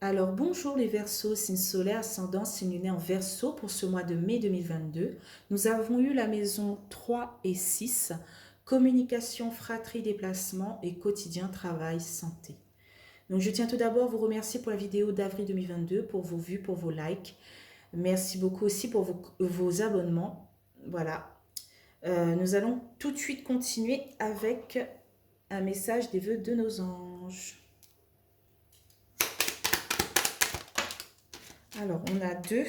Alors bonjour les Verseaux, signe solaire, ascendant, signe lunaire en Verseau pour ce mois de mai 2022. Nous avons eu la maison 3 et 6, communication, fratrie, déplacement et quotidien, travail, santé. Donc je tiens tout d'abord à vous remercier pour la vidéo d'avril 2022, pour vos vues, pour vos likes. Merci beaucoup aussi pour vos abonnements. Voilà. Nous allons tout de suite continuer avec un message des vœux de nos anges. Alors, on a deux.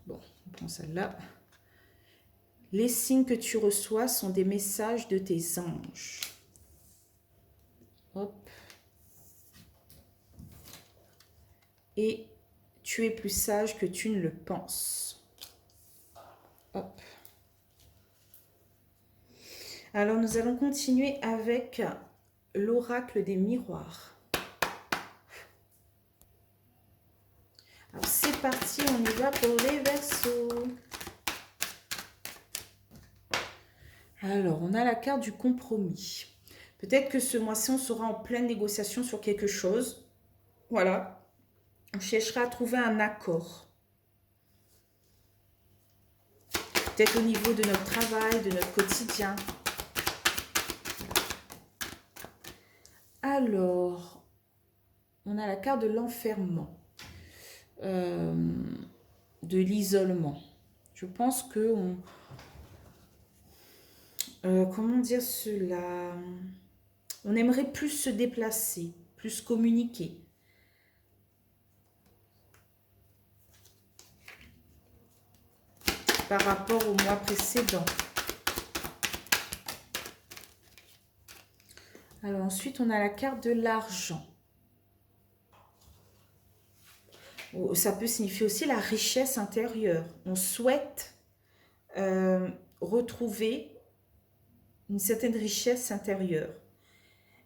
Bon, on prend celle-là. Les signes que tu reçois sont des messages de tes anges. Hop. Et tu es plus sage que tu ne le penses. Hop. Alors, nous allons continuer avec l'oracle des miroirs. Alors, c'est parti, on y va pour les Verseaux. Alors, on a la carte du compromis. Peut-être que ce mois-ci, on sera en pleine négociation sur quelque chose. Voilà. On cherchera à trouver un accord. Peut-être au niveau de notre travail, de notre quotidien. Alors, on a la carte de l'enfermement. De l'isolement. Je pense que comment dire cela? On aimerait plus se déplacer, plus communiquer. Par rapport au mois précédent. Alors ensuite, on a la carte de l'argent. Ça peut signifier aussi la richesse intérieure. On souhaite retrouver une certaine richesse intérieure.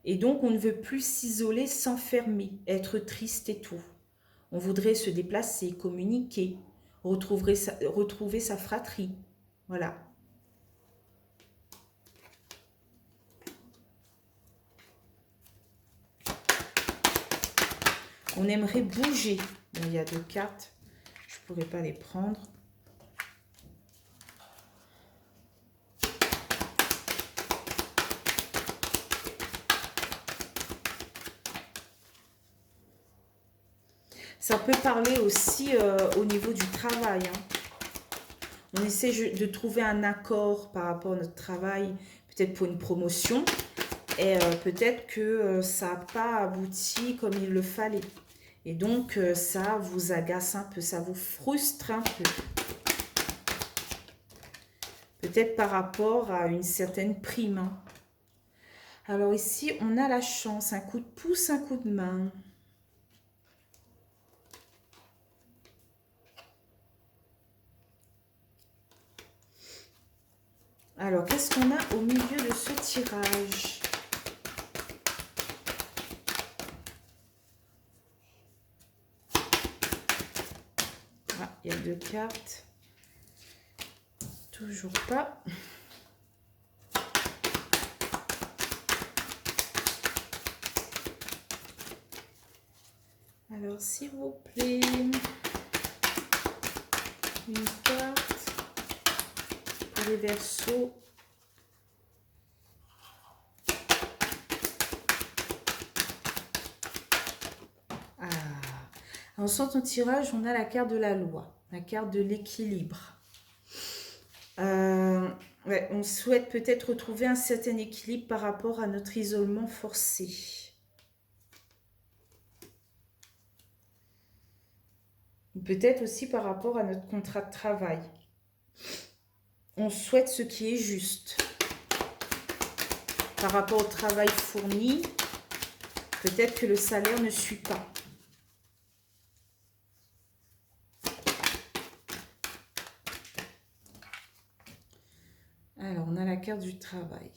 Et donc, on ne veut plus s'isoler, s'enfermer, être triste et tout. On voudrait se déplacer, communiquer, retrouver sa fratrie. Voilà. On aimerait bouger. Bon, il y a deux cartes. Je ne pourrais pas les prendre. Ça peut parler aussi au niveau du travail. On essaie de trouver un accord par rapport à notre travail, peut-être pour une promotion. Et peut-être que ça n'a pas abouti comme il le fallait. Et donc, ça vous agace un peu, ça vous frustre un peu. Peut-être par rapport à une certaine prime. Alors ici, on a la chance, un coup de pouce, un coup de main. Alors, qu'est-ce qu'on a au milieu de ce tirage? Ah, il y a deux cartes. Toujours pas. Alors, s'il vous plaît, une carte pour les Verseaux. Ah, en sortant de tirage, on a la carte de la loi, la carte de l'équilibre. Ouais, on souhaite peut-être retrouver un certain équilibre par rapport à notre isolement forcé. Peut-être aussi par rapport à notre contrat de travail. On souhaite ce qui est juste. Par rapport au travail fourni, peut-être que le salaire ne suit pas. Alors, on a la carte du travail.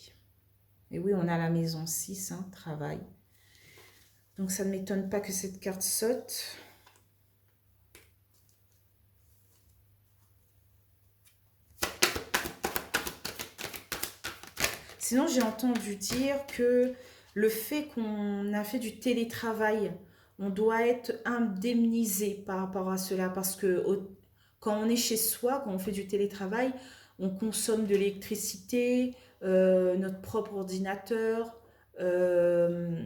Et oui, on a la maison 6, travail. Donc, ça ne m'étonne pas que cette carte saute. Sinon, j'ai entendu dire que le fait qu'on a fait du télétravail, on doit être indemnisé par rapport à cela parce que quand on est chez soi, quand on fait du télétravail, on consomme de l'électricité, notre propre ordinateur, euh,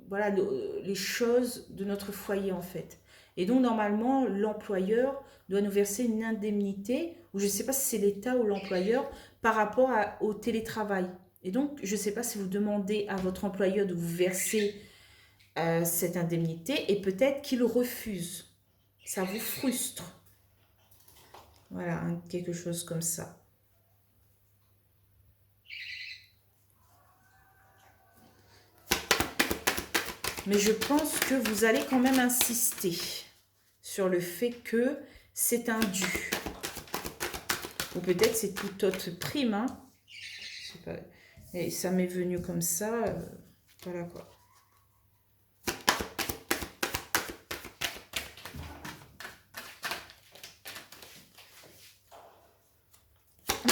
voilà, les choses de notre foyer en fait. Et donc normalement, l'employeur doit nous verser une indemnité, ou je ne sais pas si c'est l'État ou l'employeur, par rapport au télétravail. Et donc, je ne sais pas si vous demandez à votre employeur de vous verser cette indemnité et peut-être qu'il refuse. Ça vous frustre. Voilà, quelque chose comme ça. Mais je pense que vous allez quand même insister sur le fait que c'est un dû. Ou peut-être c'est toute autre prime. Hein. Je sais pas. Et ça m'est venu comme ça. Voilà quoi.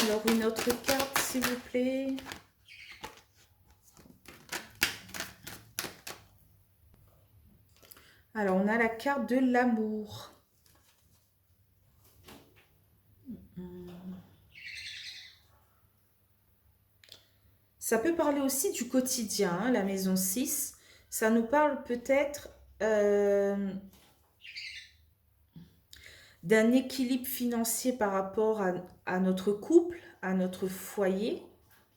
Alors une autre carte s'il vous plaît. Alors on a la carte de l'amour. Ça peut parler aussi du quotidien, hein, la maison 6. Ça nous parle peut-être d'un équilibre financier par rapport à notre couple, à notre foyer,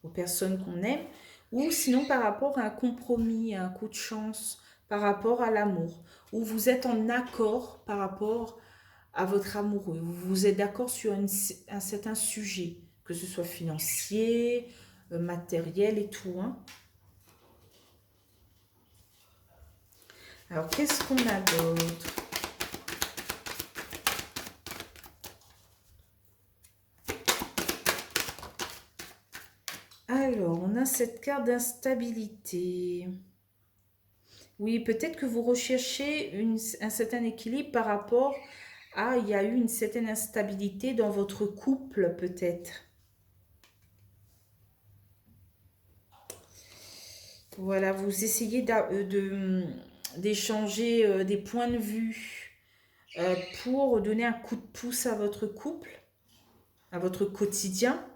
aux personnes qu'on aime, ou sinon par rapport à un compromis, à un coup de chance, par rapport à l'amour, où vous êtes en accord par rapport à votre amoureux, vous êtes d'accord sur un certain sujet, que ce soit financier, matériel et tout. Hein. Alors, qu'est-ce qu'on a d'autre? Alors, on a cette carte d'instabilité. Oui, peut-être que vous recherchez un certain équilibre par rapport à, il y a eu une certaine instabilité dans votre couple, peut-être. Voilà, vous essayez d'échanger des points de vue pour donner un coup de pouce à votre couple, à votre quotidien,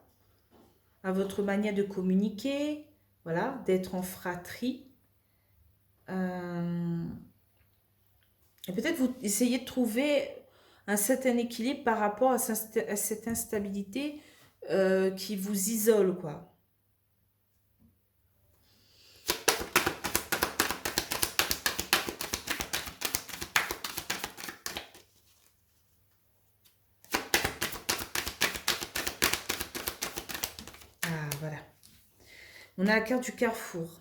à votre manière de communiquer, voilà, d'être en fratrie. Et peut-être vous essayez de trouver un certain équilibre par rapport à cette instabilité qui vous isole, quoi. Ah, voilà. On a la carte du carrefour.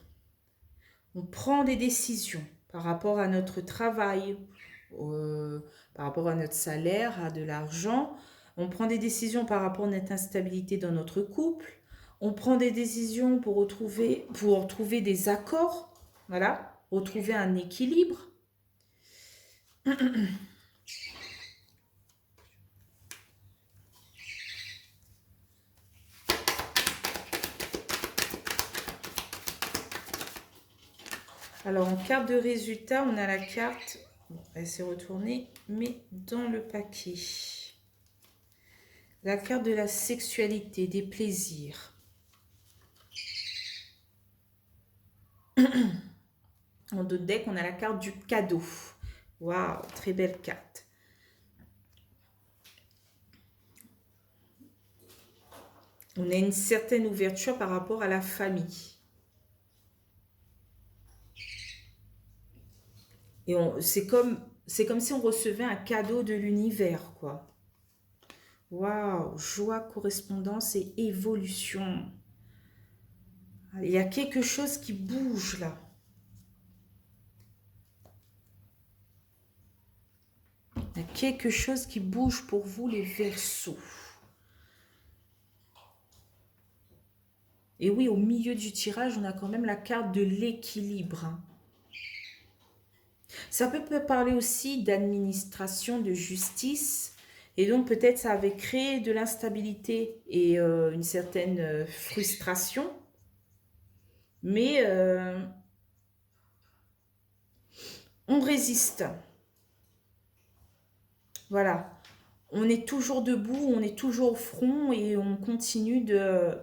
On prend des décisions par rapport à notre travail, par rapport à notre salaire, à de l'argent. On prend des décisions par rapport à notre instabilité dans notre couple. On prend des décisions pour trouver des accords, voilà, retrouver un équilibre. Alors, en carte de résultat, on a la carte, elle s'est retournée, mais dans le paquet. La carte de la sexualité, des plaisirs. En dos de deck, on a la carte du cadeau. Waouh, très belle carte. On a une certaine ouverture par rapport à la famille. Et c'est comme si on recevait un cadeau de l'univers, quoi. Waouh, joie, correspondance et évolution. Il y a quelque chose qui bouge là. Il y a quelque chose qui bouge pour vous, les Verseaux. Et oui, au milieu du tirage, on a quand même la carte de l'équilibre. Hein. Ça peut parler aussi d'administration, de justice. Et donc peut-être ça avait créé de l'instabilité et une certaine frustration. Mais on résiste. Voilà. On est toujours debout, on est toujours au front et on continue de,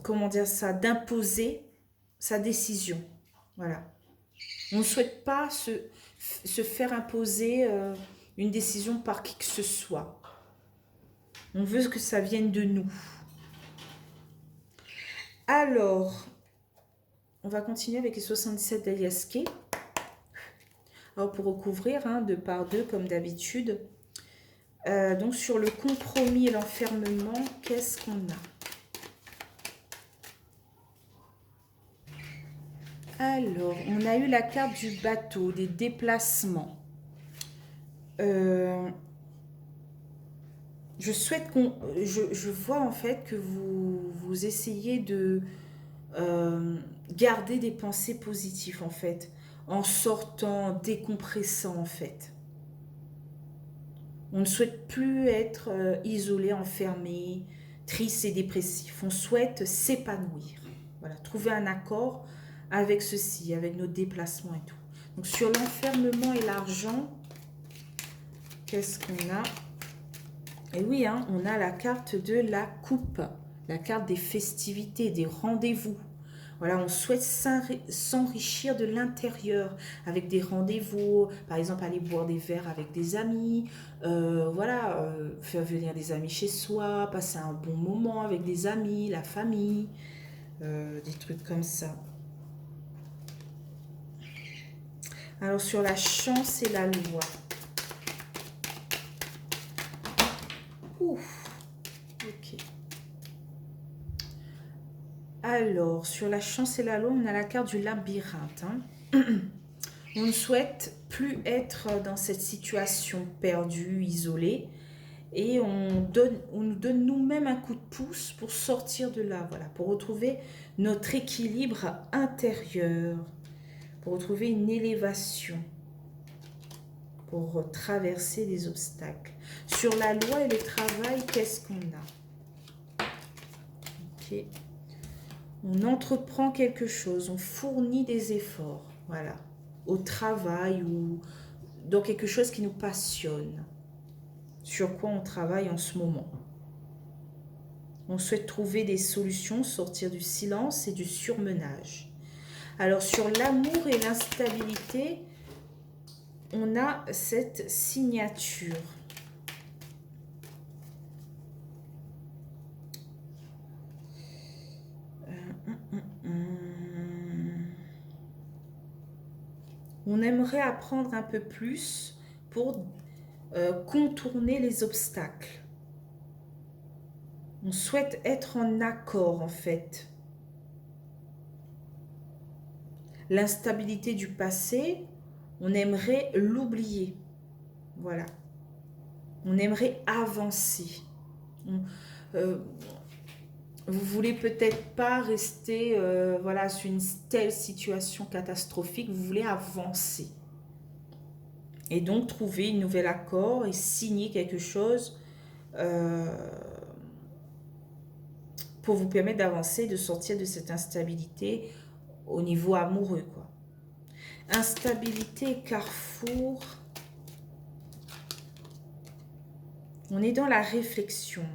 comment dire ça, d'imposer sa décision. Voilà. On ne souhaite pas se faire imposer une décision par qui que ce soit. On veut que ça vienne de nous. Alors, on va continuer avec les 77 d'Alias Kay. Alors, pour recouvrir, hein, 2 par 2, comme d'habitude. Donc, sur le compromis et l'enfermement, qu'est-ce qu'on a? Alors, on a eu la carte du bateau, des déplacements. Je souhaite qu'on... Je vois en fait que vous essayez de garder des pensées positives en fait, en sortant, décompressant en fait. On ne souhaite plus être isolé, enfermé, triste et dépressif. On souhaite s'épanouir. Voilà, trouver un accord avec ceci, avec nos déplacements et tout. Donc sur l'enfermement et l'argent, qu'est-ce qu'on a? Et oui, hein, on a la carte de la coupe, la carte des festivités, des rendez-vous. Voilà, on souhaite s'enrichir de l'intérieur avec des rendez-vous, par exemple aller boire des verres avec des amis, voilà, faire venir des amis chez soi, passer un bon moment avec des amis, la famille, des trucs comme ça. Alors sur la chance et la loi. Ouf, ok. Alors, sur la chance et la loi, on a la carte du labyrinthe. Hein. On ne souhaite plus être dans cette situation perdue, isolée. Et on nous donne nous-mêmes un coup de pouce pour sortir de là. Voilà, pour retrouver notre équilibre intérieur. Pour retrouver une élévation. Pour traverser les obstacles. Sur la loi et le travail, qu'est-ce qu'on a? Ok. On entreprend quelque chose, on fournit des efforts, voilà, au travail ou dans quelque chose qui nous passionne. Sur quoi on travaille en ce moment. On souhaite trouver des solutions, sortir du silence et du surmenage. Alors sur l'amour et l'instabilité, on a cette signature. On aimerait apprendre un peu plus pour contourner les obstacles. On souhaite être en accord en fait. L'instabilité du passé, on aimerait l'oublier. Voilà. On aimerait avancer. Vous voulez peut-être pas rester voilà, sur une telle situation catastrophique, vous voulez avancer. Et donc trouver un nouvel accord et signer quelque chose pour vous permettre d'avancer, de sortir de cette instabilité au niveau amoureux, quoi. Instabilité, carrefour. On est dans la réflexion.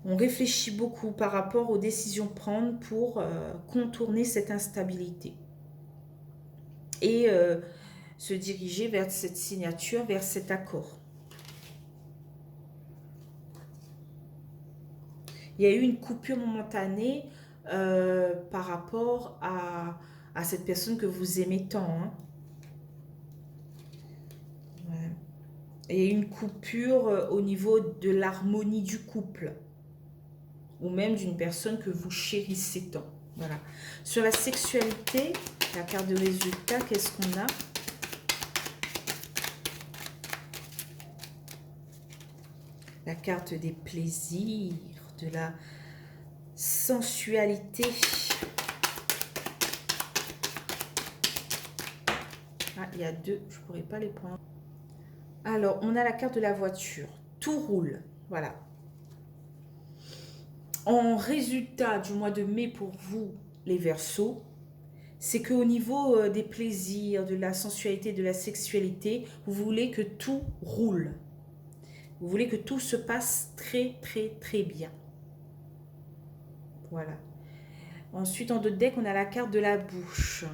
On réfléchit beaucoup par rapport aux décisions prendre pour contourner cette instabilité. Et se diriger vers cette signature, vers cet accord. Il y a eu une coupure momentanée par rapport à cette personne que vous aimez tant. Hein. Ouais. Et une coupure au niveau de l'harmonie du couple. Ou même d'une personne que vous chérissez tant. Voilà. Sur la sexualité, la carte de résultat, qu'est-ce qu'on a? La carte des plaisirs, de la sensualité. Ah, il y a deux, je ne pourrais pas les prendre. Alors, on a la carte de la voiture. Tout roule, voilà. En résultat du mois de mai pour vous, les Verseaux, c'est qu'au niveau des plaisirs, de la sensualité, de la sexualité, vous voulez que tout roule. Vous voulez que tout se passe très, très, très bien. Voilà. Ensuite, en deux deck, on a la carte de la bouche.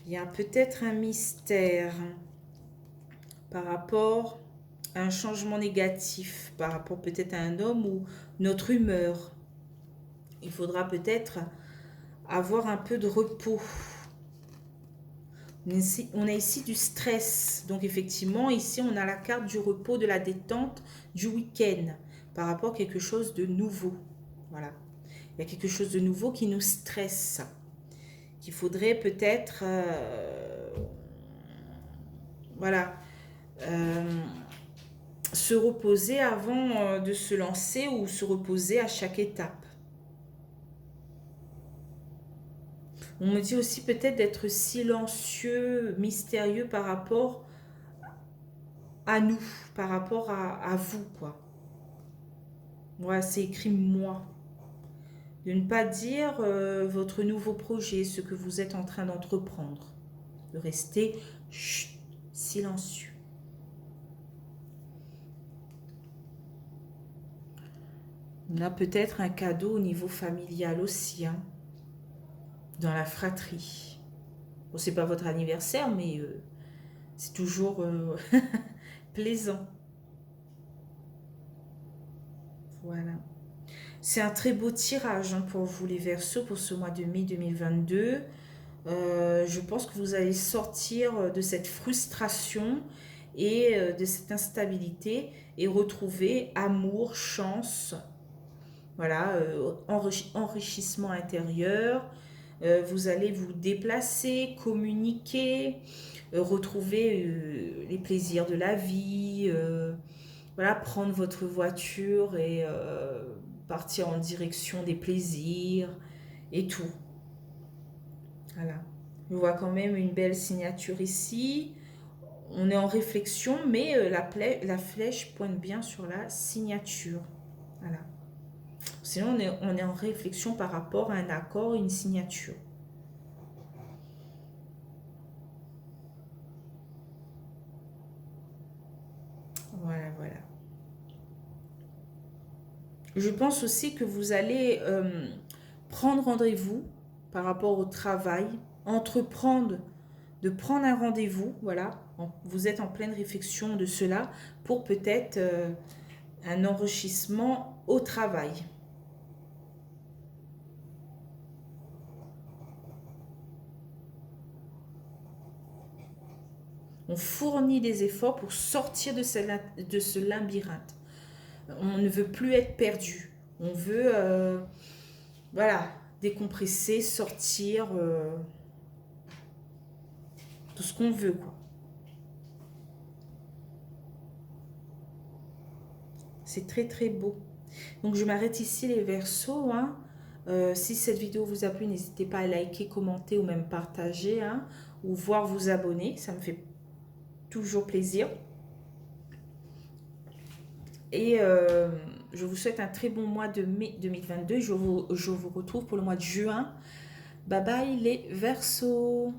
Il y a peut-être un mystère par rapport à un changement négatif, par rapport peut-être à un homme ou notre humeur. Il faudra peut-être avoir un peu de repos. On a ici du stress. Donc effectivement, ici, on a la carte du repos, de la détente, du week-end, par rapport à quelque chose de nouveau. Voilà. Il y a quelque chose de nouveau qui nous stresse, qu'il faudrait peut-être... voilà. Se reposer avant de se lancer ou se reposer à chaque étape. On me dit aussi peut-être d'être silencieux, mystérieux par rapport à nous, par rapport à vous, quoi. Voilà, c'est écrit moi. De ne pas dire votre nouveau projet, ce que vous êtes en train d'entreprendre. De rester chut, silencieux. On a peut-être un cadeau au niveau familial aussi, hein, dans la fratrie. Bon, c'est pas votre anniversaire, mais c'est toujours plaisant. Voilà. C'est un très beau tirage hein, pour vous les Verseaux pour ce mois de mai 2022. Je pense que vous allez sortir de cette frustration et de cette instabilité et retrouver amour, chance, voilà, enrichissement intérieur. Vous allez vous déplacer, communiquer, retrouver les plaisirs de la vie, voilà, prendre votre voiture et partir en direction des plaisirs et tout. Voilà. Je vois quand même une belle signature ici. On est en réflexion, mais la flèche pointe bien sur la signature. Voilà. Sinon, on est en réflexion par rapport à un accord, une signature. Voilà, voilà. Je pense aussi que vous allez prendre rendez-vous par rapport au travail, entreprendre, de prendre un rendez-vous, voilà. Vous êtes en pleine réflexion de cela pour peut-être un enrichissement au travail. On fournit des efforts pour sortir de ce labyrinthe. On ne veut plus être perdu. On veut, voilà, décompresser, sortir, tout ce qu'on veut, quoi. C'est très, très beau. Donc, je m'arrête ici, les Verseaux, hein. Si cette vidéo vous a plu, n'hésitez pas à liker, commenter ou même partager, hein, ou voir vous abonner. Ça me fait toujours plaisir. Et je vous souhaite un très bon mois de mai 2022. Je vous retrouve pour le mois de juin. Bye bye les Verseaux.